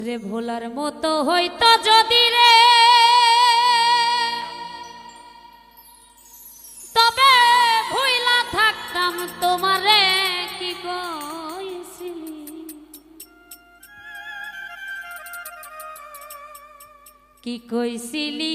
রে ভোলার মতো হইতো যদি রে তবে ভুইলা থাকতাম তোমারে কি কইছিলি কি কইছিলি